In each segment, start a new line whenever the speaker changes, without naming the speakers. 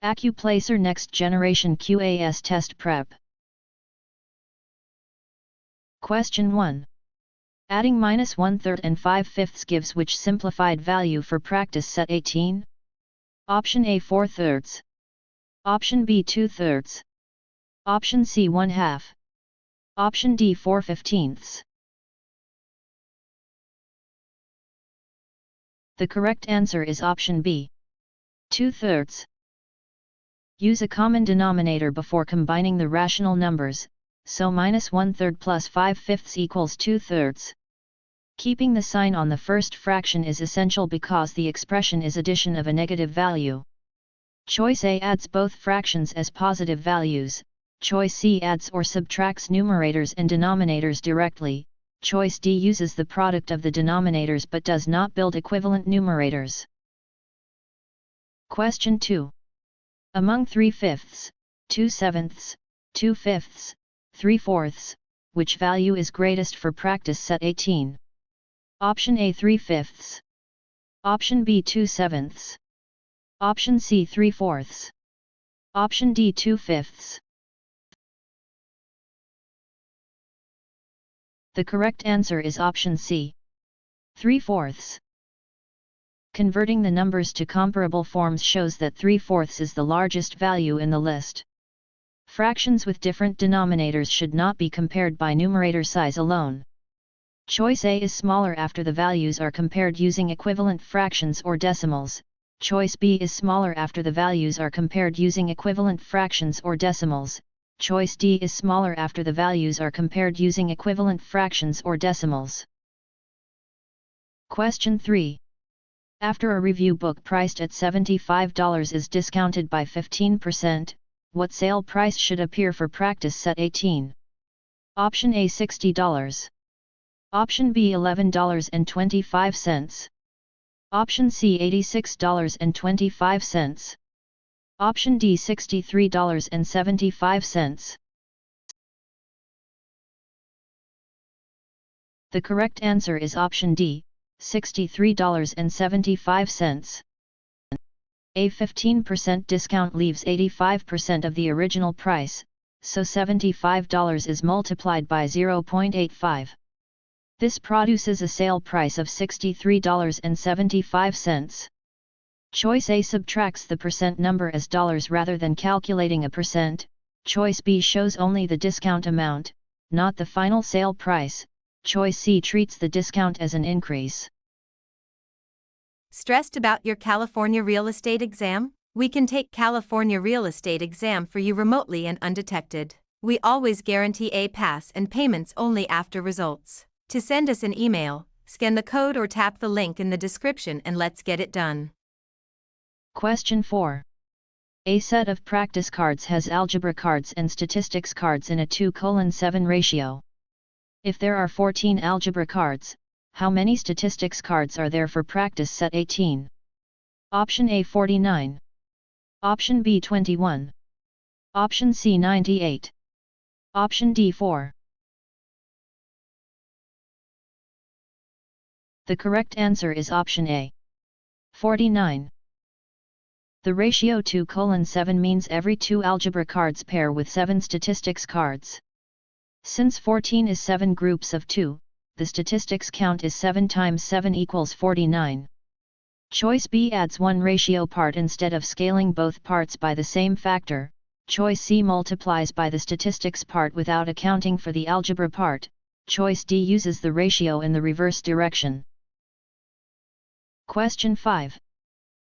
Accuplacer Next Generation QAS Test Prep. Question 1. Adding -1/3 and 5/5 gives which simplified value for practice set 18? Option A 4/3. Option B 2/3. Option C 1/2. Option D 4/15. The correct answer is option B, 2/3. Use a common denominator before combining the rational numbers, so -1/3 plus 5/5 equals 2/3. Keeping the sign on the first fraction is essential because the expression is addition of a negative value. Choice A adds both fractions as positive values, choice C adds or subtracts numerators and denominators directly, choice D uses the product of the denominators but does not build equivalent numerators. Question 2. Among 3/5, 2/7, 2/5, 3/4, which value is greatest for practice set 18? Option A 3/5. Option B 2/7. Option C 3/4. Option D 2/5. The correct answer is option C, 3/4. Converting the numbers to comparable forms shows that 3/4 is the largest value in the list. Fractions with different denominators should not be compared by numerator size alone. Choice A is smaller after the values are compared using equivalent fractions or decimals, choice B is smaller after the values are compared using equivalent fractions or decimals, choice D is smaller after the values are compared using equivalent fractions or decimals. Question 3. After a review book priced at $75 is discounted by 15%, what sale price should appear for practice set 18? Option A $60. Option B $11.25. Option C $86.25. Option D $63.75. The correct answer is option D, $63.75. A 15% discount leaves 85% of the original price, so $75 is multiplied by 0.85. This produces a sale price of $63.75. Choice A subtracts the percent number as dollars rather than calculating a percent, choice B shows only the discount amount, not the final sale price, choice C treats the discount as an increase.
Stressed about your California real estate exam? We can take California real estate exam for you remotely and undetected. We always guarantee a pass and payments only after results. To send us an email, scan the code or tap the link in the description and let's get it done.
Question 4. A set of practice cards has algebra cards and statistics cards in a 2:7 ratio. If there are 14 algebra cards, how many statistics cards are there for practice set 18? Option A 49. Option B 21. Option C 98. Option D 4. The correct answer is option A, 49. The ratio 2:7 means every 2 algebra cards pair with 7 statistics cards. Since 14 is 7 groups of 2, the statistics count is 7 times 7 equals 49. Choice B adds one ratio part instead of scaling both parts by the same factor, choice C multiplies by the statistics part without accounting for the algebra part, choice D uses the ratio in the reverse direction. Question 5.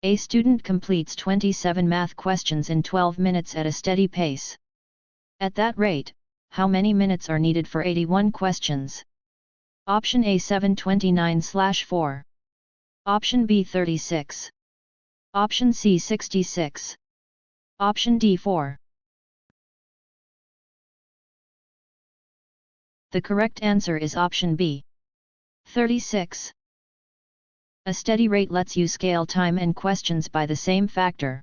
A student completes 27 math questions in 12 minutes at a steady pace. At that rate, how many minutes are needed for 81 questions? Option A 729/4. Option B 36. Option C 66. Option D 4. The correct answer is option B, 36. A steady rate lets you scale time and questions by the same factor.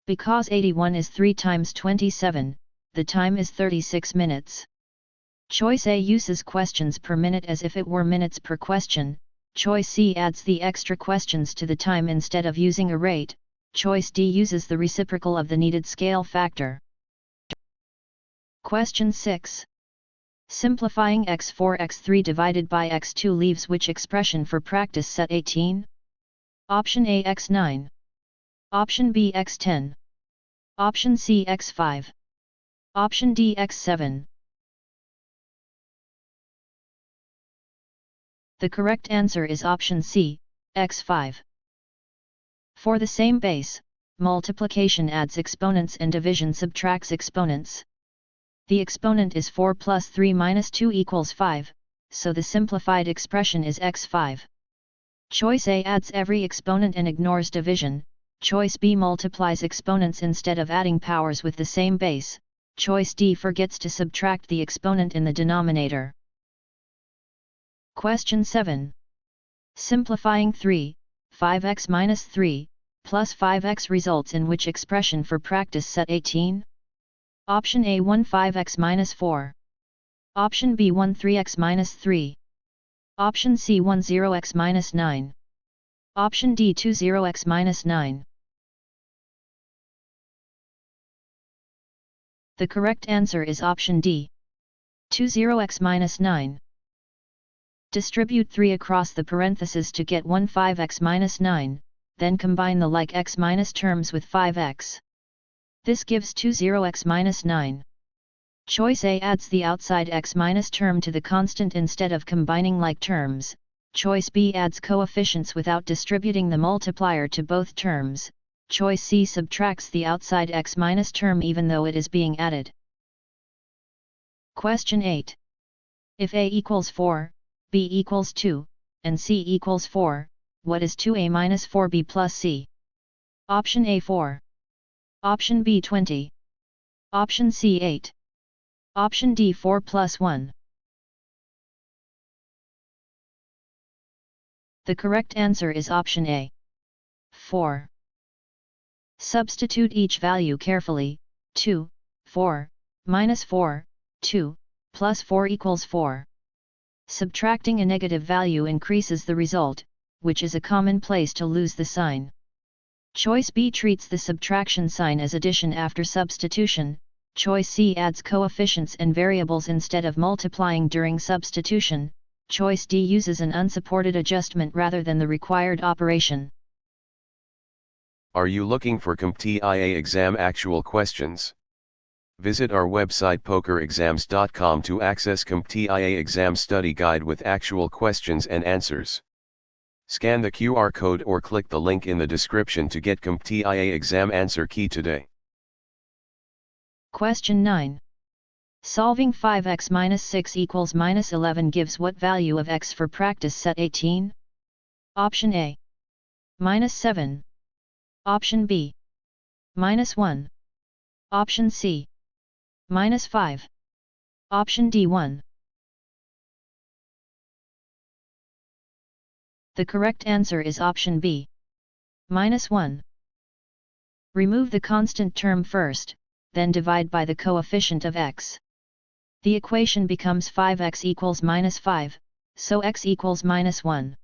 Because 81 is 3 times 27, the time is 36 minutes. Choice A uses questions per minute as if it were minutes per question, choice C adds the extra questions to the time instead of using a rate, Choice D uses the reciprocal of the needed scale factor. Question 6. Simplifying x4 x3 divided by x2 leaves which expression for practice set 18? Option A x9. Option B x10. Option C x5. Option D x7. The correct answer is option C, x5. For the same base, multiplication adds exponents and division subtracts exponents. The exponent is 4 plus 3 minus 2 equals 5, so the simplified expression is x5. Choice A adds every exponent and ignores division. Choice B multiplies exponents instead of adding powers with the same base. Choice D forgets to subtract the exponent in the denominator. Question 7. Simplifying 3, 5x minus 3, plus 5x results in which expression for practice set 18? Option A 1 5x minus 4. Option B 1 3x minus 3. Option C 1 0x minus 9. Option D 2 0x minus 9. The correct answer is option D, 2 0x minus 9. Distribute 3 across the parentheses to get 1 5x minus 9, then combine the like x minus terms with 5x. This gives 2 0x minus 9. Choice A adds the outside x minus term to the constant instead of combining like terms. Choice B adds coefficients without distributing the multiplier to both terms. Choice C subtracts the outside x minus term even though it is being added. Question 8. If A equals 4, B equals 2, and C equals 4, what is 2A minus 4B plus C? Option A 4. Option B 20. Option C 8. Option D 4 plus 1. The correct answer is option A, 4. Substitute each value carefully. 2, 4, minus 4, 2, plus 4 equals 4. Subtracting a negative value increases the result, which is a common place to lose the sign. Choice B treats the subtraction sign as addition after substitution. Choice C adds coefficients and variables instead of multiplying during substitution. Choice D uses an unsupported adjustment rather than the required operation.
Are you looking for CompTIA exam actual questions? Visit our website pokerexams.com to access CompTIA exam study guide with actual questions and answers. Scan the QR code or click the link in the description to get CompTIA exam answer key today.
Question 9. Solving 5x minus 6 equals minus 11 gives what value of x for practice set 18? Option A, minus 7. Option B, minus 1. Option C, minus 5. Option D 1. The correct answer is option B, minus 1. Remove the constant term first, then divide by the coefficient of x. The equation becomes 5x equals minus 5, so x equals minus 1.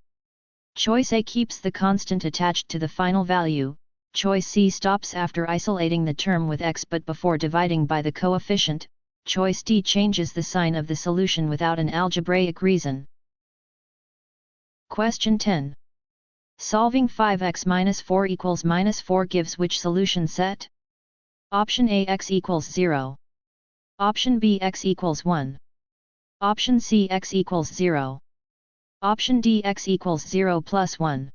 Choice A keeps the constant attached to the final value. Choice C stops after isolating the term with x but before dividing by the coefficient. Choice D changes the sign of the solution without an algebraic reason. Question 10. Solving 5x minus 4 equals minus 4 gives which solution set? Option A x equals 0. Option B x equals 1. Option C x equals 0. Option D x equals 0 plus 1.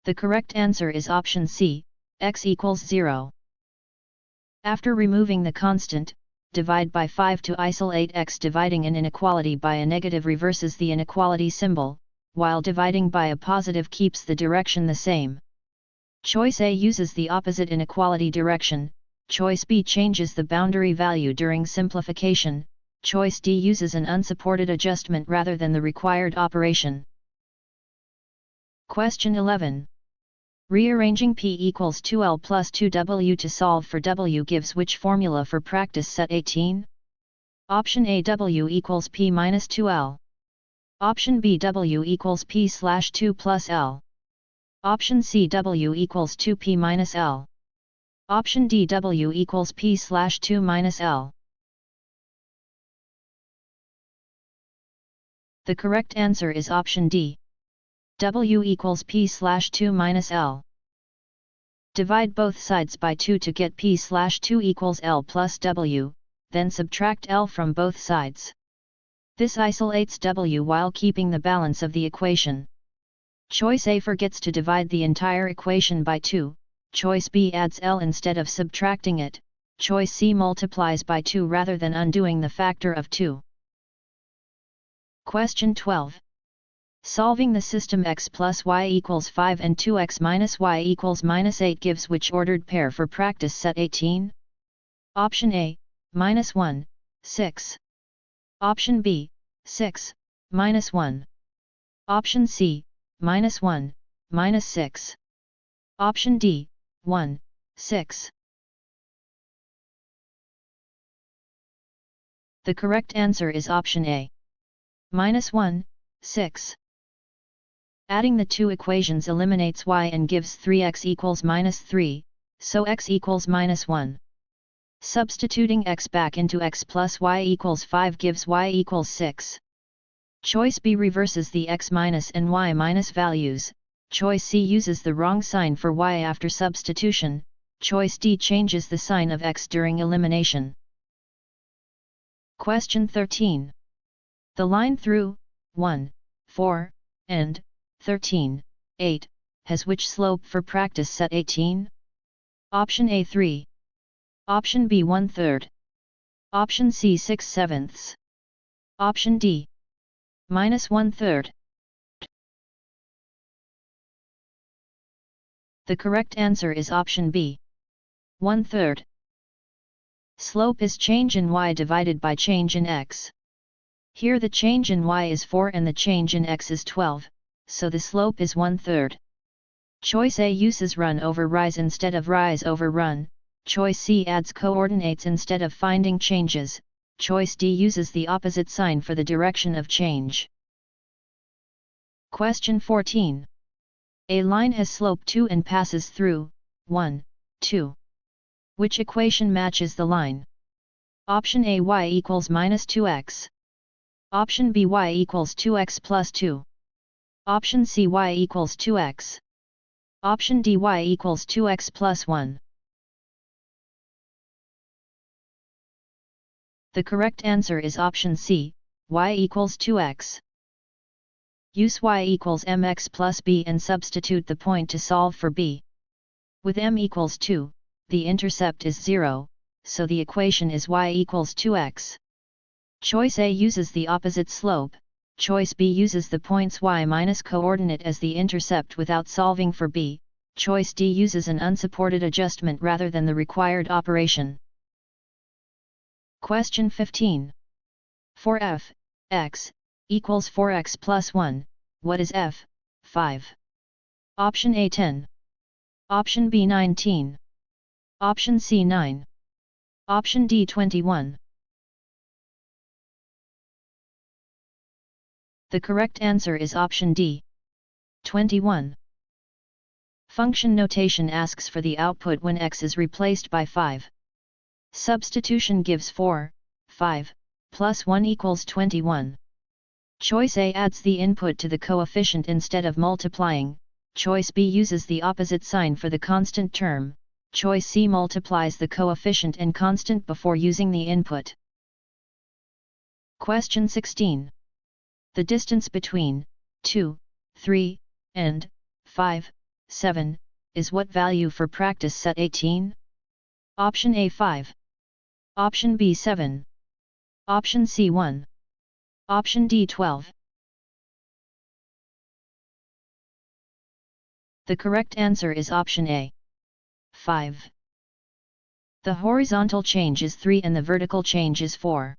The correct answer is option C, x equals 0. After removing the constant, divide by 5 to isolate x. Dividing an inequality by a negative reverses the inequality symbol, while dividing by a positive keeps the direction the same. Choice A uses the opposite inequality direction. Choice B changes the boundary value during simplification. Choice D uses an unsupported adjustment rather than the required operation. Question 11. Rearranging P equals 2L plus 2W to solve for W gives which formula for practice set 18? Option A W equals P minus 2L. Option B, W equals P/2 plus L. Option C, W equals 2P minus L. Option D, W equals P/2 minus L. The correct answer is option D. W equals P/2 minus L. Divide both sides by 2 to get P/2 equals L plus W, then subtract L from both sides. This isolates W while keeping the balance of the equation. Choice A forgets to divide the entire equation by 2, choice B adds L instead of subtracting it, choice C multiplies by 2 rather than undoing the factor of 2. Question 12. Solving the system x plus y equals 5 and 2x minus y equals -8 gives which ordered pair for practice set 18? Option A, -1, 6. Option B, 6, -1. Option C, -1, -6. Option D, 1, 6. The correct answer is option A. -1, 6. Adding the two equations eliminates y and gives 3x equals -3, so x equals -1. Substituting x back into x plus y equals 5 gives y equals 6. Choice B reverses the x minus and y minus values, choice C uses the wrong sign for y after substitution, choice D changes the sign of x during elimination. Question 13. The line through 1, 4, and 13, 8, has which slope for practice set 18? Option A 3. Option B 1/3. Option C 6/7. Option D -1/3. The correct answer is option B, 1/3. Slope is change in y divided by change in x. Here the change in y is 4 and the change in x is 12, so the slope is 1/3. Choice A uses run over rise instead of rise over run, choice C adds coordinates instead of finding changes, choice D uses the opposite sign for the direction of change. Question 14. A line has slope 2 and passes through 1, 2. Which equation matches the line? Option A, y equals -2x. Option B, y equals 2x plus 2. Option C, y equals 2x. Option D, y equals 2x plus 1. The correct answer is option C, y equals 2x. Use y equals mx plus b and substitute the point to solve for b. With m equals 2, the intercept is 0, so the equation is y equals 2x. Choice A uses the opposite slope, choice B uses the points y minus coordinate as the intercept without solving for b, choice D uses an unsupported adjustment rather than the required operation. Question 15. For f, x, equals 4x plus 1, what is f, 5? Option A 10. Option B 19. Option C 9. Option D 21. The correct answer is option D, 21. Function notation asks for the output when x is replaced by 5. Substitution gives 4, 5, plus 1 equals 21. Choice A adds the input to the coefficient instead of multiplying, choice B uses the opposite sign for the constant term, choice C multiplies the coefficient and constant before using the input. Question 16. The distance between 2, 3, and 5, 7, is what value for practice set 18? Option A 5. Option B 7. Option C 1. Option D 12. The correct answer is option A, 5. The horizontal change is 3 and the vertical change is 4.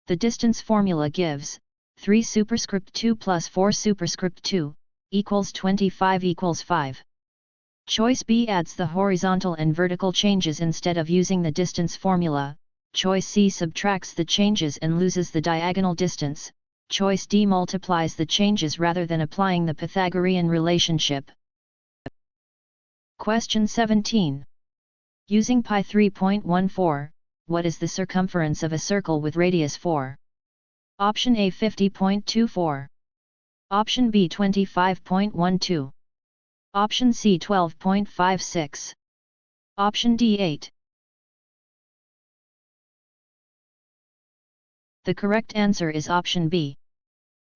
The distance formula gives 3 superscript 2 plus 4 superscript 2 equals 25 equals 5. Choice B adds the horizontal and vertical changes instead of using the distance formula, choice C subtracts the changes and loses the diagonal distance, Choice D multiplies the changes rather than applying the Pythagorean relationship. Question 17. Using pi 3.14, what is the circumference of a circle with radius 4? Option A 50.24. Option B 25.12. Option C 12.56. Option D 8. The correct answer is option B,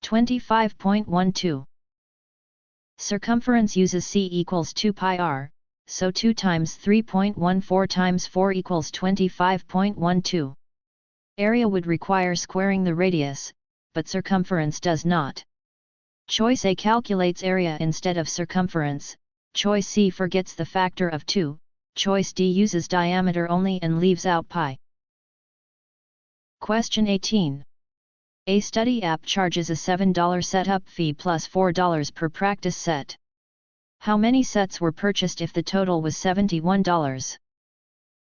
25.12. Circumference uses C equals 2 pi r, so 2 times 3.14 times 4 equals 25.12. Area would require squaring the radius, but circumference does not. Choice A calculates area instead of circumference, choice C forgets the factor of 2, choice D uses diameter only and leaves out pi. Question 18. A study app charges a $7 setup fee plus $4 per practice set. How many sets were purchased if the total was $71?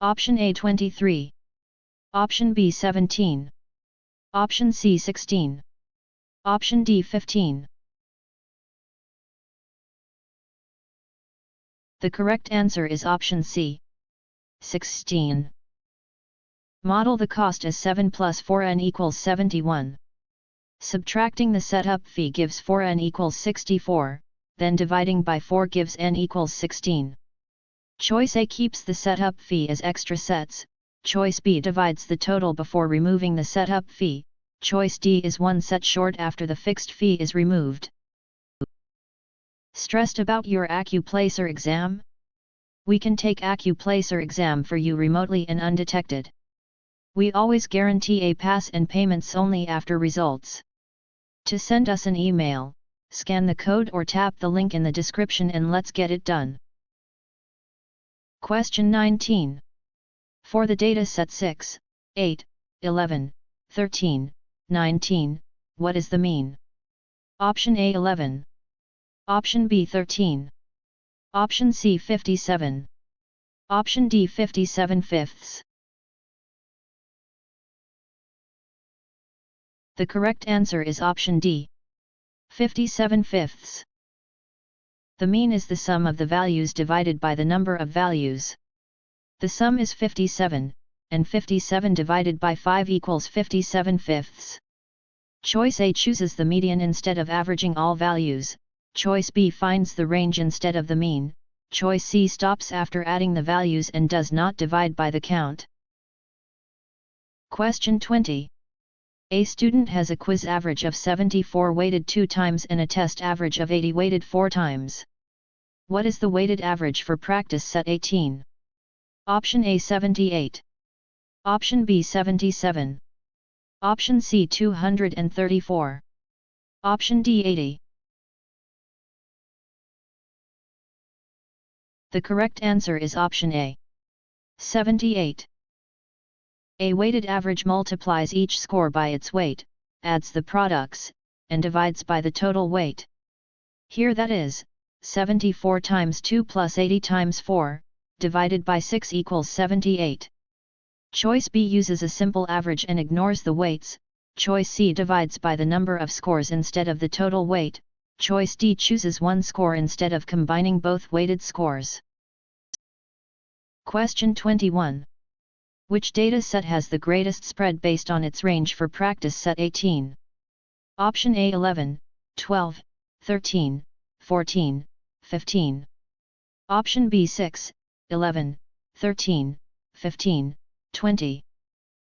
Option A 23. Option B 17. Option C 16. Option D 15. The correct answer is option C, 16. Model the cost as 7 plus 4n equals 71. Subtracting the setup fee gives 4n equals 64, then dividing by 4 gives n equals 16. Choice A keeps the setup fee as extra sets, choice B divides the total before removing the setup fee, choice D is one set short after the fixed fee is removed. Stressed about your Accuplacer exam? We can take Accuplacer exam for you remotely and undetected. We always guarantee a pass and payments only after results. To send us an email, scan the code or tap the link in the description and let's get it done. Question 19. For the data set 6, 8, 11, 13, 19, what is the mean? Option A 11. Option B 13. Option C 57. Option D 57/5. The correct answer is option D, 57/5. The mean is the sum of the values divided by the number of values. The sum is 57, and 57 divided by 5 equals 57/5. Choice A chooses the median instead of averaging all values, choice B finds the range instead of the mean, choice C stops after adding the values and does not divide by the count. Question 20. A student has a quiz average of 74 weighted 2 times and a test average of 80 weighted 4 times. What is the weighted average for practice set 18? Option A 78. Option B 77. Option C 234. Option D 80. The correct answer is option A, 78. A weighted average multiplies each score by its weight, adds the products, and divides by the total weight. Here that is, 74 times 2 plus 80 times 4, divided by 6 equals 78. Choice B uses a simple average and ignores the weights, choice C divides by the number of scores instead of the total weight, choice D chooses one score instead of combining both weighted scores. Question 21. Which data set has the greatest spread based on its range for practice set 18? Option A 11, 12, 13, 14, 15. Option B 6, 11, 13, 15, 20.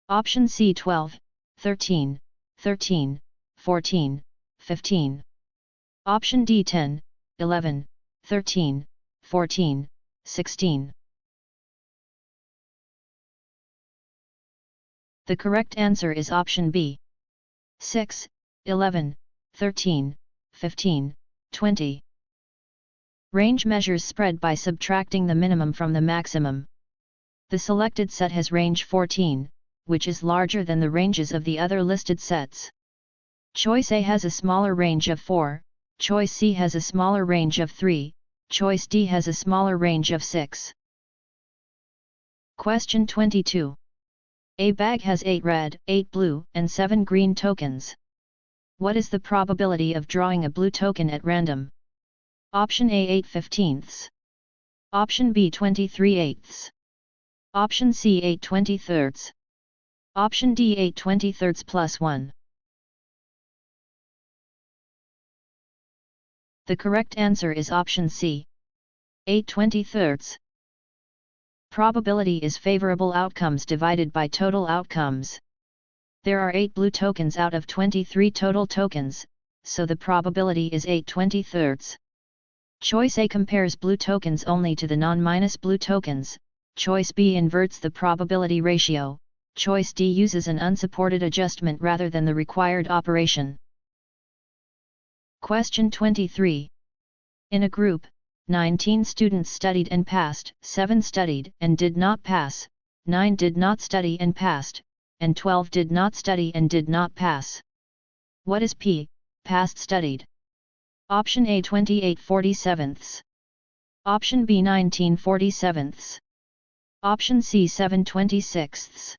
Option C 12, 13, 13, 14, 15. Option D 10, 11, 13, 14, 16. The correct answer is option B, 6, 11, 13, 15, 20. Range measures spread by subtracting the minimum from the maximum. The selected set has range 14, which is larger than the ranges of the other listed sets. Choice A has a smaller range of 4, choice C has a smaller range of 3, choice D has a smaller range of 6. Question 22. A bag has 8 red, 8 blue, and 7 green tokens. What is the probability of drawing a blue token at random? Option A 8/15. Option B 23/8. Option C 8/23. Option D 8/23 plus 1. The correct answer is option C, 8/23. Probability is favorable outcomes divided by total outcomes. There are 8 blue tokens out of 23 total tokens, so the probability is 8/23. Choice A compares blue tokens only to the non-blue tokens, choice B inverts the probability ratio, choice D uses an unsupported adjustment rather than the required operation. Question 23. In a group, 19 students studied and passed, 7 studied and did not pass, 9 did not study and passed, and 12 did not study and did not pass. What is P, passed studied? Option A 28/47. Option B 19/47. Option C 7/26.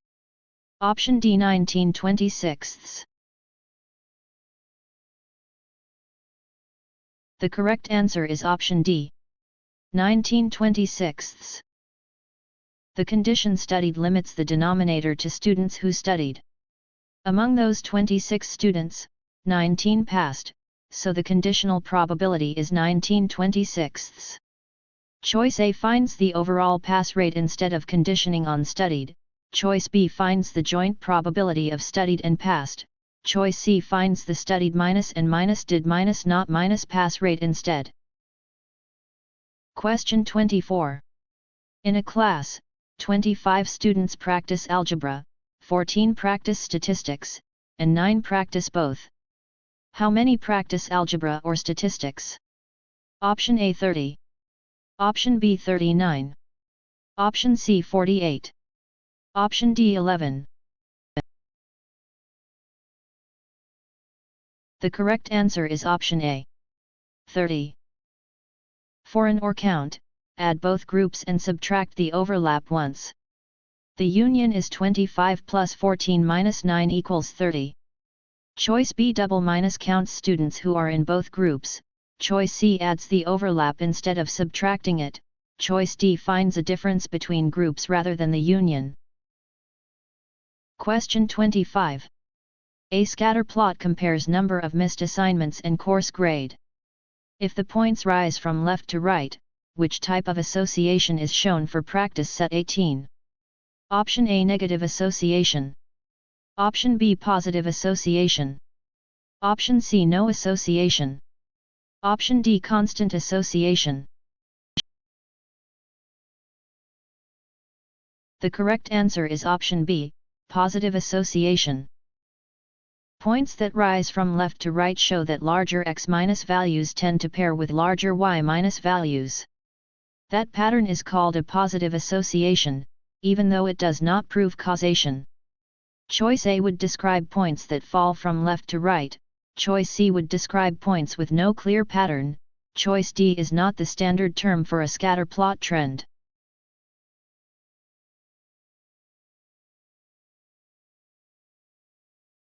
Option D 19/26. The correct answer is option D, 19/26. The condition studied limits the denominator to students who studied. Among those 26 students, 19 passed, so the conditional probability is 19/26. Choice A finds the overall pass rate instead of conditioning on studied, choice B finds the joint probability of studied and passed, choice C finds the studied minus and minus did minus not minus pass rate instead. Question 24. In a class, 25 students practice algebra, 14 practice statistics, and 9 practice both. How many practice algebra or statistics? Option A 30. Option B 39. Option C 48. Option D 11. The correct answer is option A, 30. For an OR count, add both groups and subtract the overlap once. The union is 25 plus 14 minus 9 equals 30. Choice B double minus counts students who are in both groups, choice C adds the overlap instead of subtracting it, choice D finds a difference between groups rather than the union. Question 25. A scatter plot compares number of missed assignments and course grade. If the points rise from left to right, which type of association is shown for practice set 18? Option A negative association. Option B positive association. Option C no association. Option D constant association. The correct answer is option B, positive association. Points that rise from left to right show that larger x minus values tend to pair with larger y minus values. That pattern is called a positive association, even though it does not prove causation. Choice A would describe points that fall from left to right, choice C would describe points with no clear pattern, choice D is not the standard term for a scatter plot trend.